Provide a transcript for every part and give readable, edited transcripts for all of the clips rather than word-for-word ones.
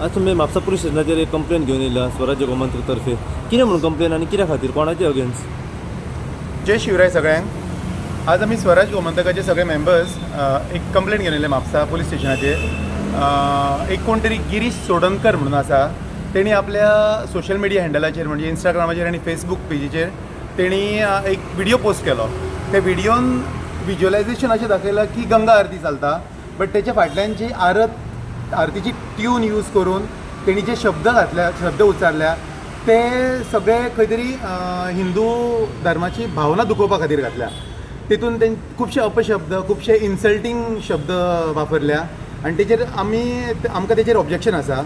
आज तुम्ही म्हापसा पुलीस स्टेशनाचेर एक कंप्लेन घेवन येयला स्वराज्य गोमंतक तर्फे. कितें म्हणून कंप्लेन आनी कित्या खातीर, कोणाचे अगेन्स्ट? जय शिवराय सगळ्यांक. आज आमी स्वराज गोमंतकाचे सगळे मेंबर्स एक कंप्लेंट घेवन येयले म्हापसा पुलीस स्टेशनाचेर. एक कोण तरी गिरीश सोडणकर म्हणून आसा, तेणी आपल्या सोशल मिडिया हँडलाचेर म्हणजे इंस्टाग्रामाचेर आनी फेसबूक पेजीचेर तेणी एक व्हिडिओ पोस्ट केलो. त्या व्हिडिओन विज्युअलायझेशन अशें दाखयलां की गंगा आरती चलता, बट तेच्या फाटल्यान जी आरतीची ट्यून यूज करून तेणी जे शब्द घातल्या, शब्द उच्चारल्या, ते सगळे खंय तरी हिंदू धर्माची भावना दुखोवपा खातीर घातल्या. तितून तें खुबशे अपशब्द, खुबशे इन्सल्टींग शब्द वापरल्या आनी तेचेर आमकां तेचेर ऑब्जेक्शन आसा.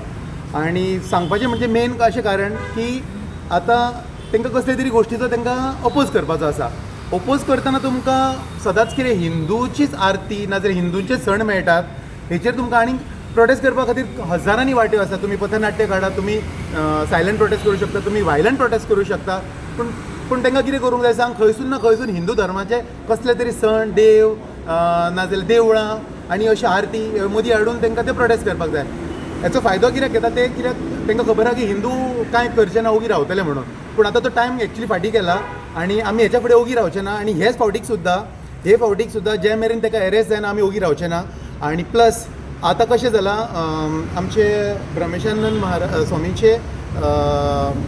आनी सांगपाचें म्हणजे मेन अशें कारण की आतां तांकां कसले तरी गोश्टीचो तांकां अपोज करपाचो आसा. अपोज करतना तुमकां सदांच कितें हिंदूचीच आरती नाजाल्यार हिंदूंचे सण मेळटात हेचेर तुमकां आनीक प्रोटेस्ट करपा खातीर हजारांनी वाट्यो आसा. तुम्ही पथनाट्य काडा, तुम्ही सायलंट प्रोटेस्ट करूं शकता, तुम्ही वायलंट प्रोटेस्ट करूं शकता, पूण तांकां कितें करूंक जाय सांग, खंयसून ना खंयसून हिंदू धर्माचे कसले तरी सण, देव नाजाल्यार देवळां आनी अशी आरती मदीं हाडून तांकां ते प्रोटेस्ट करपाक जाय. हेचो फायदो कित्याक घेता ते, कित्याक तांकां खबर आहा की हिंदू कांय करचे ना, ओगी रावतले म्हणून. पूण आतां तो टायम एक्चुली फाटीं केला आनी आमी हेच्या फुडें ओगी रावचे ना. आनी हे फावटीक सुद्दां जे मेरेन ताका अरेस्ट जायना आमी ओगी रावचे ना. आनी प्लस आतां कशें जालां, आमचे ब्रह्मेशानंद स्वामीचे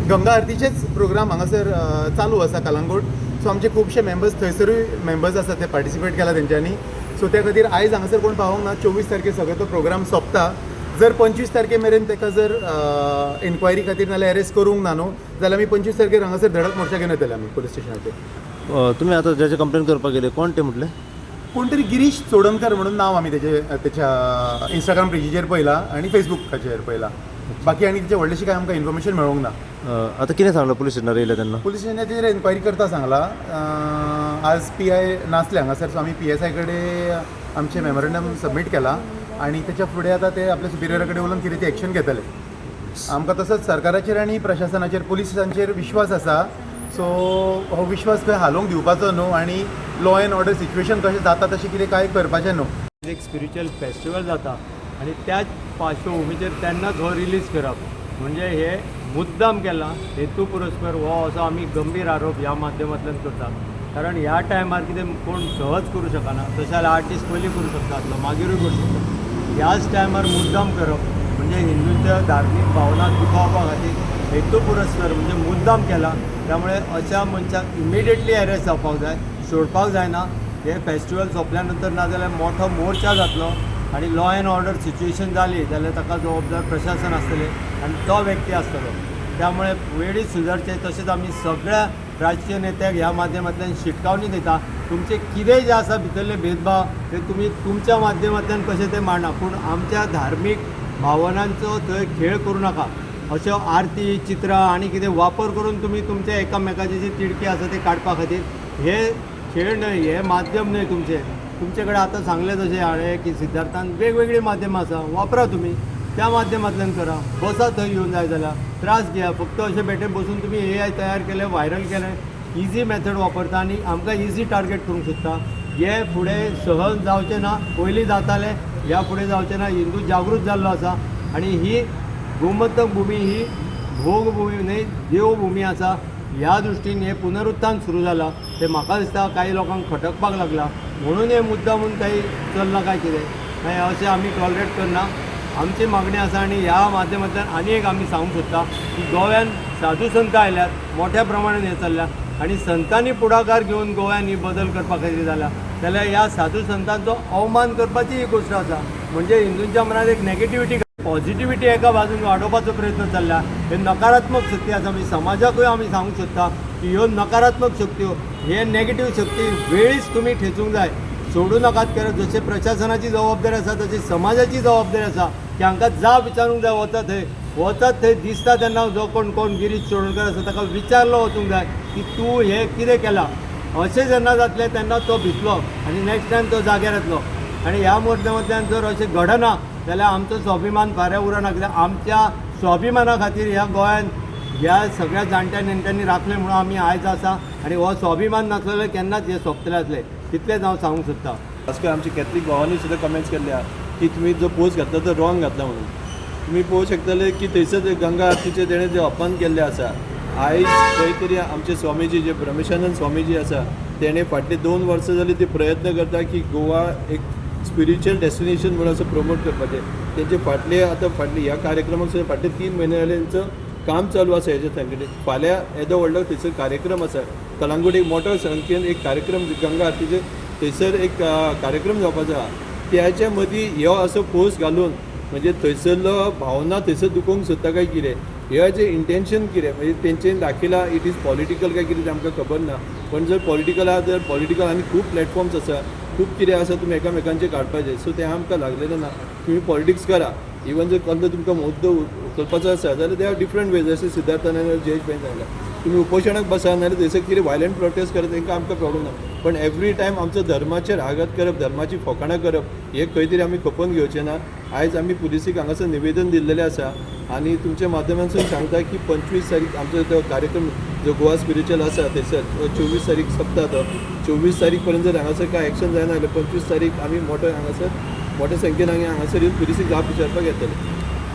गंगा आरतीचेच प्रोग्राम हांगासर चालू आसा कलंगूट. सो आमचे खुबशे मेंबर्स थंयसरूय मेंबर्स आसा, ते पार्टिसिपेट केला तेंच्यांनी. सो त्या खातीर आयज हांगासर कोण पावोंक ना. 24 तारखेर सगळो तो प्रोग्राम सोंपता. जर 25 तारखे मेरेन ताका जर इन्क्वायरी खातीर नाल्यार अरेस्ट करूंक ना न्हू, जाल्यार आमी 25 तारखेर हांगासर धडक मोर्चा घेवन येतले आमी पुलीस स्टेशनाचेर. तुम्ही आता ज्याचे कंप्लेन करपाक गेले कोण ते म्हटले? कोण तरी गिरीश सोडणकर म्हणून नाव आमी तेच्या इंस्टाग्राम पेजीचेर पळयलां आनी फेसबुकाचेर पळयलां. बाकी आनी तेचे व्हडलेशी काय आमकां इन्फॉर्मेशन मेळोंक ना. आता कितें सांगलां पुलीस स्टेशनार येयले तेन्ना? पुलीस स्टेशनाचेर एन्क्वायरी करता सांगला. आज PI नासले हांगासर, सो आमी PSI कडेन आमचे मेमोरंडम सबमीट केला आनी तेच्या फुडें आतां ते आपल्या सुपिरियरा कडेन उलोवन कितें ती एक्शन घेतले. आमकां तसोच सरकाराचेर आनी प्रशासनाचेर, पुलिसांचेर विश्वास आसा. सो हो विश्वास खंय हालोवंक दिवपाचो न्हू आनी लॉ एंड ऑर्डर सिच्युएशन कशें जाता तशें कितें काय करपाचें न्हू. एक स्पिरिच्युअल फेस्टिवल जाता आणि त्याच पार्श्वभूमीचेर तेन्नाच हो रिलीज करप म्हणजे हे मुद्दाम केला, हेतू पुरस्कार हो असो आमी गंभीर आरोप ह्या माध्यमांतल्यान करतात. कारण ह्या टायमार कितें कोण सहज करूं शकना, तशें जाल्यार आर्टिस्ट पयलीं करूं शकता, मागीरूय करूं शकता. ह्याच टायमार मुद्दाम करप म्हणजे हिंदूंच्या धार्मीक भावना दुखावपा खातीर हेतू पुरस्कार म्हणजे मुद्दाम केला. त्यामुळे अशा मनशाक इमिडिएटली अरेस्ट जावपाक जाय, सोडपाक जायना. हे फेस्टिवल सोंपल्या नंतर ना जाल्यार मोठो मोर्चा जातलो आनी लॉ एंड ऑर्डर सिच्युएशन जाली जाल्यार ताका जबाबदार प्रशासन आसतलें आनी तो व्यक्ती आसतलो. त्यामुळे वेळीच सुदारचे. तशेंच आमी सगळ्या राजकीय नेत्याक ह्या माध्यमांतल्यान शिटकावणी दिता, तुमचे कितेंय जे आसा भितरले भेदभाव ते तुमी तुमच्या माध्यमांतल्यान कशें ते मांडा, पूण आमच्या धार्मीक भावनांचो थंय खेळ करूं नाका. अश्यो आरती, चित्रां आनी कितें वापर करून तुमी तुमच्या एकामेकाची जी तिडकी आसा ती काडपा खातीर हे खेळ न्हय, हे माध्यम न्हय तुमचे कडेन. आतां सांगलें तशें हांवें की सिद्धार्थान वेगवेगळी माध्यमां आसा, वापरा तुमी त्या माध्यमांतल्यान करा. बसा थंय येवन जाय जाल्यार त्रास घेया. फक्त अशें बेठे बसून तुमी AI तयार केलें, व्हायरल केलें, इजी मेथड वापरता आनी आमकां इजी टार्गेट करूंक सोदता. हे फुडें सहज जावचें ना. पयलीं जातालें, ह्या फुडें जावचें ना. हिंदू जागृत जाल्लो आसा आनी ही गोमंतक भुमी ही भोगभूमी न्हय, देवभूमी आसा. ह्या दृश्टीन हे पुनरुत्थान सुरू जाला. ते म्हाका दिसता काही लोकांक खटकपाक लागला म्हणून हे मुद्दामून काही चल्लां काय कितें अशें आमी टॉलरेट करना. आमची मागणी आसा आनी ह्या माध्यमांतल्यान आनी एक आमी सांगूंक सोदता की गोव्यान साधू संत आयल्यात, मोठ्या प्रमाणान हे चल्ल्या आनी संतांनी पुढाकार घेवन गोव्यान ही बदल करपा खातीर जाला जाल्यार ह्या साधू संतांचो अवमान करपाची ही गोश्ट आसा. म्हणजे हिंदूंच्या मनात एक नेगेटिविटी, पॉझिटिव्हिटी एका बाजून वाडोवपाचो प्रयत्न चल्ला. हे नकारात्मक शक्ती आसा. आमी समाजाकूय आमी सांगूंक सोदता की ह्यो नकारात्मक शक्त्यो, हे नेगेटीव शक्ती वेळीच तुमी ठेचूंक जाय, सोडू नाकात. कारण जशें प्रशासनाची जबाबदारी आसा तशी समाजाची जबाबदारी आसा की हांकां जाप विचारूंक जाय. वतात थंय दिसता तेन्ना जो कोण गिरीश सोडणकर आसा ताका विचारलो वचूंक जाय की तूं हे कितें केलां. अशें जेन्ना जातलें तेन्ना तो भितलो आनी नेक्स्ट टायम तो जाग्यार येतलो. आनी ह्या माध्यमांतल्यान जर अशें घडना जाल्यार आमचो स्वाभिमान फाऱ्या उरना. कित्याक आमच्या स्वाभिमाना खातीर ह्या गोंयान ह्या सगळ्या जाणट्या नेणट्यांनी राखलें म्हणून आमी आयज आसा आनी हो स्वाभिमान नासलो जाल्यार केन्नाच हे सोंपतले आसले. तितलेंच हांव सांगूंक सोदतां. खास करून आमची कॅथलीक भावांनी सुद्दां कमेंट्स केल्ल्या की तुमी जो पोस्ट घातला तो रॉंग घातला म्हणून. तुमी पळोवंक शकतले की थंयसर गंगा आरतीचे तेणें जे अपमान केल्लें आसा आयज खंय तरी आमचे स्वामीजी जे ब्रह्मेशानंद स्वामीजी आसा तेणें फाटलीं 2 वर्सां जालीं ते प्रयत्न करता की गोवा एक स्पिरिच्युअल डेस्टिनेशन म्हणून असं प्रमोट करपाचें तेंचे फाटले ह्या कार्यक्रमाक सुद्दां फाटले 3 म्हयने जाले तेंचं काम चालू आसा हेजे तांगेले फाल्यां येदो व्हडलो थंयसर कार्यक्रम आसा कलंगूट एक मोठ्या संख्येन एक कार्यक्रम गंगा आरतीचे थंयसर एक कार्यक्रम जावपाचो आहा त्याच्या मदीं ह्यो असो पोस्ट घालून म्हणजे थंयसरलो भावना थंयसर दुखोवंक सोदता काय कितें हेजे इंटेंशन कितें म्हणजे तेंच्यांनी दाखयलां इट इज पॉलिटिकल काय कितें तें आमकां खबर ना पण जर पॉलिटिकल आहा तर पॉलिटिकल आनी खूब प्लॅटफॉर्म्स आसा खूब कितें आसा तुमी एकामेकांचेर काडपाचें सो तें आमकां लागलेलें ना तुमी पॉलिटिक्स करा इवन जर कसलो तुमकां मुद्दो उखलपाचो आसा जाल्यार दे आर डिफरंट वेज जशें सिद्धार्थान जयेश बेन सांगलां तुम्ही उपोशणाक बसा नाल्यार थंयसर कितें वायलंट प्रोटेस्ट करत तांकां आमकां प्रॉब्लम ना पण एवरी टायम आमचो धर्माचेर आघात करप धर्माची फोकाणां करप हे खंय तरी आमी खपोवन घेवचें ना आयज आमी पुलिसीक हांगासर निवेदन दिल्लेलें आसा आनी तुमच्या माध्यमांतसून सांगता की 25 तारीख आमचो तो कार्यक्रम जो गोवा स्पिरिच्युअल आसा थंयसर 24 तारीख सोंपता तो 24 तारीख पर्यंत जर हांगासर कांय एक्शन जायना जाल्यार 25 तारीख आमी मोठ्या संख्येन हांगासर येवन पुलिसीक जाप विचारपाक येतले